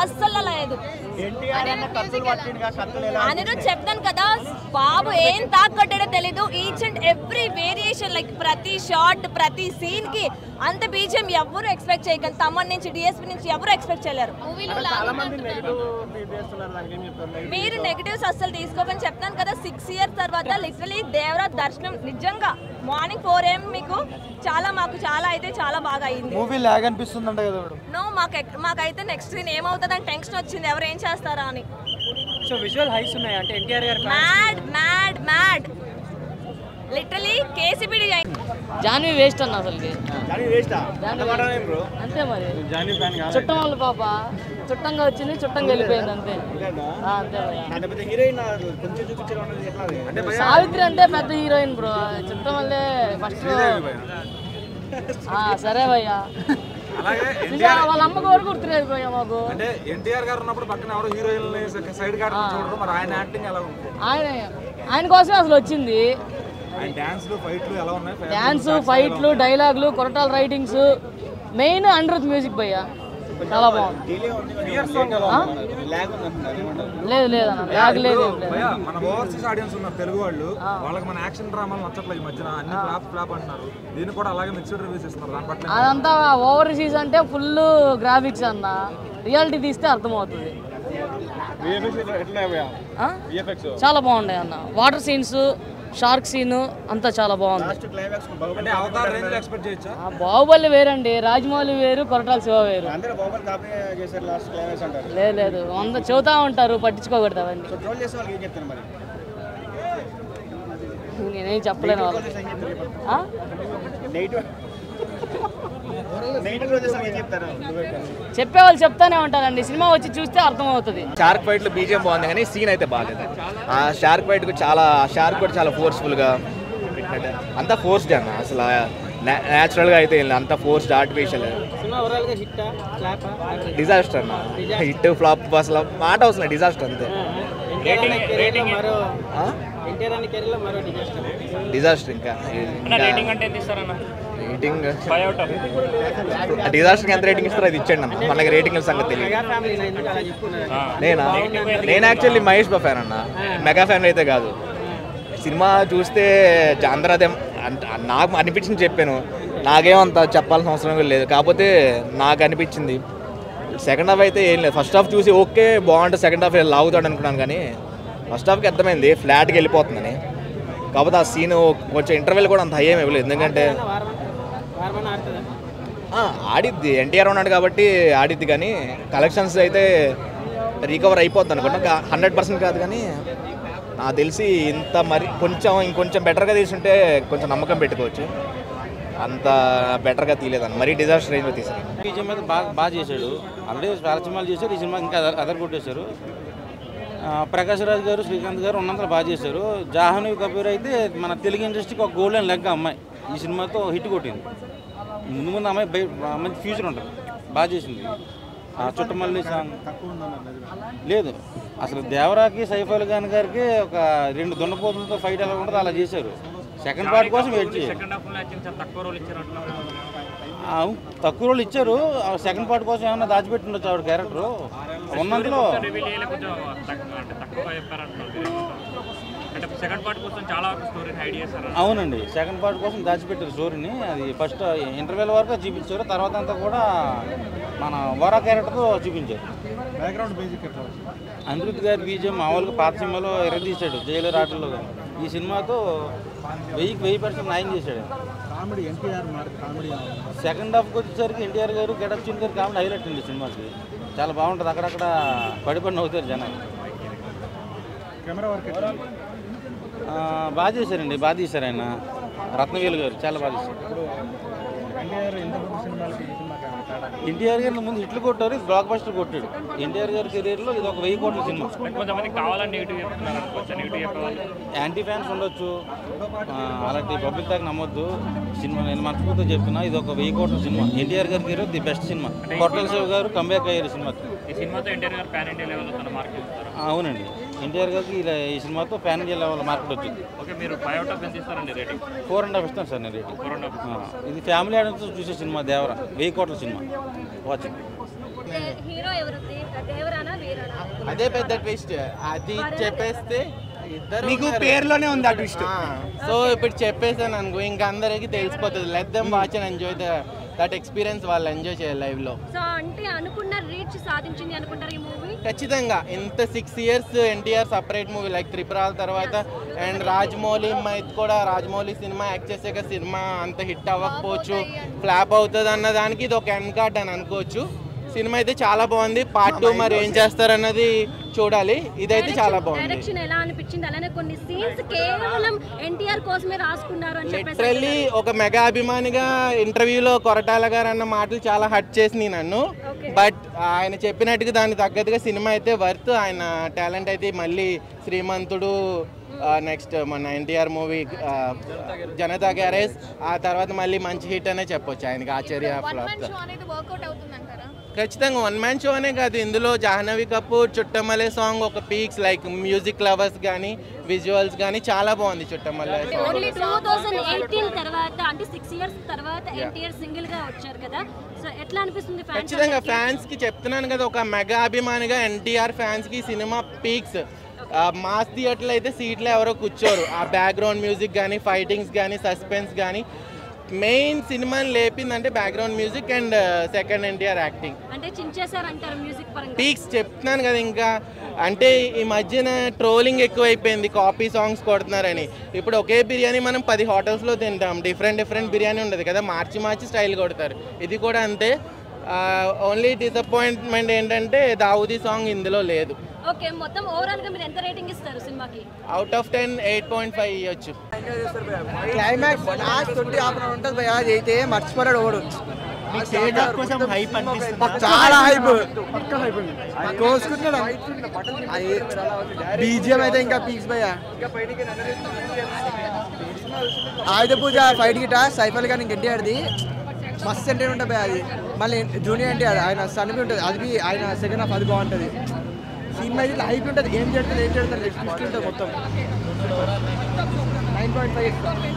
అస్సలు లేదు. అనిరుద్ చెప్తాను కదా బాబు ఏం తాకట్టాడో తెలీదు. Each and every variation like ప్రతి షాట్ ప్రతి సీన్ కి అంత బీజిఎం ఎవరు ఎక్స్పెక్ట్ చేయగలరు. తమన్ నుంచి డిఎస్పీ నుంచి ఎవరు ఎక్స్పెక్ట్ చేయలేరు. మీరు నెగటివ్స్ అస్సలు తీసుకోకని చెప్తాను కదా. 6 years తర్వాత లిటరలీ దేవరా దర్శనం నిజంగా మార్నింగ్ 4 AM మీకు మాకు చాలా అయితే చాలా బాగా అయింది. మూవీ లాగ్ అనిపిస్తుందంట కదా మేడం. నో మాకైతే నెక్స్ట్ సీన్ ఏమవుతుందని టెన్షన్ వచ్చింది, ఎవరు ఏం చేస్తారా అని. సో విజువల్ హైస్ ఉన్నాయి అంటే ఎన్టీఆర్ గారు మ్యాడ్ లిటరలీ కేసీబీడీ జాన్వి వేస్ట్ అన్న అసలుకి. అంతే మరి చుట్టం వాళ్ళ పాప చుట్టంగా వచ్చింది చుట్టంగా వెళ్ళిపోయింది అంతే. సావిత్రి అంటే పెద్ద హీరోయిన్ బ్రో. చుట్టం వల్లే ఫస్ట్ సరే భయ్యా వాళ్ళ అమ్మ కూడా గుర్తులేదు భయ్యా మాకు. అంటే ఎన్టీఆర్ గారు ఉన్నప్పుడు పక్కన ఎవరో హీరోయిన్ సైడ్ గారు చూడడం మరి ఆయన యాక్టింగ్ ఎలా ఉంది? ఆయన కోసం అసలు వచ్చింది. డాన్స్ ఫైట్లు డైలాగులు Koratala writings main Anirudh music భయ్యా చాలా బాగుంది. లేదు లేదన్న లాగ్ లేదు. మన ఓవర్సీస్ ఆడియన్స్ ఉన్నారు తెలుగు వాళ్ళు, వాళ్ళకి మన యాక్షన్ డ్రామాలు నచ్చట్లేదు ఈ మధ్యన, అన్ని ఫ్లాప్ అంటున్నారు. దీన్ని కూడా అలాగే మిక్స్డ్ రివ్యూస్ ఇస్తున్నారు. దాని పట్ల అదంతా ఓవర్సీస్ అంటే ఫుల్ గ్రాఫిక్స్ అన్న, రియాలిటీ తీస్తే అర్థమవుతుంది. చాలా బాగుంటాయి అన్న. వాటర్ సీన్స్ షార్క్ సీన్ అంతా చాలా బాగుంది. బాహుబలి వేరండి, రాజమౌళి వేరు, కొరటాల శివ వేరు. లేదు చెబుతా ఉంటారు, పట్టించుకోకూడదు అవన్నీ. నేనేం చెప్పలేను వాళ్ళు. చెప్పేవాళ్ళు చెప్తానే ఉంటారండి, సినిమా వచ్చి చూస్తే అర్థమవుతుంది. షార్క్ ఫైట్ లో బీజిఎం బాగుంది కానీ సీన్ అయితే బాగాలేదు. ఆ షార్క్ ఫైట్ కు షార్క్ కూడా చాలా ఫోర్స్ఫుల్ గా అంతా ఫోర్స్డ్ అన్న. అసలు న్యాచురల్ గా అయితే అంత ఫోర్స్డ్ ఆర్టిఫిషియల్ డిజాస్టర్ అన్న. హిట్ ఫ్లాప్ అసలు మాట అవసరం డిజాస్టర్ అంతే. డిజాస్టర్ ఇంకా రేటింగ్ డిజాస్టర్కి ఎంత రేటింగ్ ఇస్తారో అది ఇచ్చాడు అన్న. మనకి రేటింగ్ సంగతి తెలియదు. నేను యాక్చువల్లీ మహేష్ బాబు ఫ్యాన్ అన్న, మెగా ఫ్యాన్ అయితే కాదు. సినిమా చూస్తే అందరూ అదే నాకు అనిపించింది చెప్పాను. నాకేమంత చెప్పాల్సిన అవసరం లేదు. కాకపోతే నాకు అనిపించింది సెకండ్ హాఫ్ అయితే ఏం లేదు. ఫస్ట్ హాఫ్ చూసి ఓకే బాగుంటుంది, సెకండ్ హాఫ్ లాగుతాడు అనుకున్నాను కానీ ఫస్ట్ హాఫ్కి అర్థమైంది ఫ్లాట్కి వెళ్ళిపోతుందని. కాకపోతే ఆ సీన్ కొంచెం ఇంటర్వెల్ కూడా అంత హై ఏమి ఇవ్వలేదు. ఎందుకంటే ఆడిద్ది, ఎన్టీఆర్ ఉన్నాడు కాబట్టి ఆడిద్ది, కానీ కలెక్షన్స్ అయితే రికవర్ అయిపోద్ది అనుకుంటా. 100% కాదు కానీ నాకు తెలిసి ఇంత మరి ఇంకొంచెం బెటర్గా తీసుంటే కొంచెం నమ్మకం పెట్టుకోవచ్చు. అంత బెటర్గా తీయలేదన్న, మరీ డిజాస్టర్ రేంజ్లో తీసారు. బీజం మీద బాగా చేశాడు. ఆల్రెడీ చాలా సినిమాలు చేశారు, ఈ సినిమా ఇంకా అదర్ కొట్టేశారు. ప్రకాష్ రాజ్ గారు శ్రీకాంత్ గారు ఉన్నంత బాగా చేశారు. జాహ్నవి కపూర్ అయితే మన తెలుగు ఇండస్ట్రీకి ఒక గోల్డెన్ లెగ్ అమ్మాయి. ఈ సినిమాతో హిట్ కొట్టింది. ముందు అమ్మాయి మంచి ఫ్యూచర్ ఉంటుంది, బాగా చేసింది. చుట్టమల్లి సాంగ్ లేదు అసలు. దేవరాకి సైఫ్ అలీ ఖాన్ గారికి ఒక 2 దున్నపోతులతో ఫైట్ ఎలా ఉంటుందో అలా చేశారు. సెకండ్ పార్ట్ కోసం వెయిట్ చేశారు. తక్కువ రోజులు ఇచ్చారు. సెకండ్ పార్ట్ కోసం ఏమన్నా దాచిపెట్టి ఉండొచ్చు ఆవిడ క్యారెక్టర్ ఉన్నందులో. అవునండి, సెకండ్ పార్ట్ కోసం దాచిపెట్టారు స్టోరీని. అది ఫస్ట్ ఇంటర్వెల్ వరకు చూపించారు, తర్వాత అంతా కూడా మన వరా క్యారెక్టర్తో చూపించారు. అనిరుద్ గారి బీజం మామూలుగా పాత సినిమాలో ఎర్రదీశాడు, జైలర్ ఆటల్లో. ఈ సినిమాతో 1000% న్యాయం చేశాడు. సెకండ్ హాఫ్కి వచ్చేసరికి ఎన్టీఆర్ గారు గెటప్ చింది గారు కామెడీ హైలైట్ ఉంది సినిమాకి. చాలా బాగుంటుంది. అక్కడక్కడ పడి నవ్వుతారు జనాలు. బాగా చేశారండి, బాగా తీశారు ఆయన. రత్నవేలు గారు చాలా బాగా చేశారు. ఎన్టీఆర్ గారిని ముందు హిట్లు కొట్టారు, బ్లాక్ బస్టర్ కొట్టాడు. ఎన్టీఆర్ గారి కెరీర్లో ఇది ఒక 1000 కోట్ల సినిమా. యాంటీ ఫ్యాన్స్ ఉండొచ్చు, అలాంటి పబ్లిక్ దాకా నమ్మొద్దు. సినిమా నేను మనస్ఫూర్తిగా చెప్తున్నా, ఇది ఒక 1000 కోట్ల సినిమా. ఎన్టీఆర్ గారి career the best cinema. Koratala Shiva గారు కంబ్యాక్ అయ్యారు సినిమాతో. అవునండి, ఎన్టీఆర్ గారికి ఈ సినిమాతో ప్యాన్ ఇండియా లెవెల్ మార్కెట్ వచ్చింది. 4.5 ఇస్తాను సార్ నేను రేటింగ్. ఇది ఫ్యామిలీ ఆడియన్స్ చూసే సినిమా. దేవరా 1000 కోట్ల సినిమా. వాచింగ్. హీరో ఎవరు? దేవరానా వీరానా? అదే పెద్ద ట్విస్ట్. అది చెప్పేస్తే ఇద్దరు మీకు పేరులోనే ఉంది ఆ ట్విస్ట్. సో ఇప్పుడు చెప్పేసాను అనుకో, ఇంకా అందరికి తెలిసిపోతుంది. Let them watch and enjoy that experience. వాళ్ళు ఎంజాయ్ చేయాలి లైవ్ లో. సో అంటే అనుకున్న రీచ్ సాధించింది అనుకుంటారు ఈ మూవీ? ఖచ్చితంగా. ఇంత 6 years NTR separate movie like త్రిపురాల తర్వాత అండ్ రాజమౌళి కూడా రాజమౌళి సినిమా యాక్ట్ చేసాక సినిమా అంత హిట్ అవ్వకపోవచ్చు, ఫ్లాప్ అవుతుంది అన్న దానికి ఇది ఒక ఎండ్ కార్డ్ అని అనుకోవచ్చు. సినిమా అయితే చాలా బాగుంది. పార్ట్ 2 మరి ఏం చేస్తారన్నది చూడాలి. ఇదైతే చాలా బాగుంది. డైరెక్షన్ ఎలా అనిపించింది? అలానే కొన్ని సీన్స్ కేవలం ఎన్టీఆర్ కోసమే రాసుకున్నారు అని చెప్పేసి లిటరల్లీ ఒక మెగా అభిమానిగా ఇంటర్వ్యూలో కొరటాల గారు అన్న మాటలు చాలా హట్ చేసినాయి నన్ను. బట్ ఆయన చెప్పినట్టుగా దానికి తగ్గట్టుగా సినిమా అయితే వర్త్. ఆయన టాలెంట్ అయితే మళ్ళీ శ్రీమంతుడు, నెక్స్ట్ మన ఎన్టీఆర్ మూవీ జనతా గ్యారేజ్, ఆ తర్వాత మళ్ళీ మంచి హిట్ అనే చెప్పొచ్చు ఆయనకి. ఆచార్య ఫ్లాప్ ఖచ్చితంగా వన్ మ్యాన్ షో అనే కాదు, ఇందులో జాహ్నవి కపూర్ చుట్టమలే సాంగ్ ఒక పీక్స్ లైక్ మ్యూజిక్ లవర్స్ కానీ విజువల్స్ కానీ చాలా బాగుంది. చుట్టమలే ఓన్లీ 2018 తర్వాత అంటే 6 years తర్వాత ఎన్టీఆర్ సింగిల్ గా వచ్చారు కదా, సో ఎట్లా అనిపిస్తుంది? ఖచ్చితంగా ఫ్యాన్స్ కి చెప్తున్నాను కదా, ఒక మెగా అభిమానిగా ఎన్టీఆర్ ఫ్యాన్స్ కి సినిమా పీక్స్. మాస్ థియేటర్లో అయితే సీట్లో ఎవరో కూర్చోరు. ఆ బ్యాక్గ్రౌండ్ మ్యూజిక్ కానీ ఫైటింగ్స్ కానీ సస్పెన్స్ కానీ మెయిన్ సినిమాని లేపిందంటే background music and second NTR acting అంటే చించేశారు అంటారు మ్యూజిక్ పరంగా. పీక్స్ చెప్తున్నాను కదా. ఇంకా అంటే ఈ మధ్యన ట్రోలింగ్ ఎక్కువైపోయింది, కాపీ సాంగ్స్ కొడుతున్నారని. ఇప్పుడు ఒకే బిర్యానీ మనం 10 హోటల్స్లో తింటాం, డిఫరెంట్ బిర్యానీ ఉండదు కదా, మార్చి స్టైల్ కొడతారు. ఇది కూడా అంతే. ఓన్లీ డిసప్పాయింట్మెంట్ ఏంటంటే దావుదీ సాంగ్ ఇందులో లేదు. ఓకే, మొత్తం ఓవరాల్ గా మీరు ఎంత రేటింగ్ ఇస్తారు సినిమాకి? అవుట్ ఆఫ్ 10 8.5 ఇవ్వచ్చు. Climax last 20 half an hour ఉంటుంది భయ్యా, అది అయితే మర్చిపోరాడు ఓడు. చాలా హైప్ కోసుకుంటున్నాడు. బీజిఎం అయితే ఇంకా పీక్స్ భయ్యా. ఆయుధ పూజ ఫైట్ గిట సైఫల్ కానీ ఎన్టీఆర్ది మస్త్ ఎంటర్ ఉంటుంది భయ్యా. అది మళ్ళీ జూనియర్ ఎన్టీఆర్ ఆయన సన్నిపి ఉంటుంది, అది ఆయన సెకండ్ హాఫ్ అది బాగుంటుంది. సినిమా ఇట్లా హైప్ ఉంటుంది, ఏం చేస్తారు నెక్స్ట్ ఉంటుంది మొత్తం. 9.5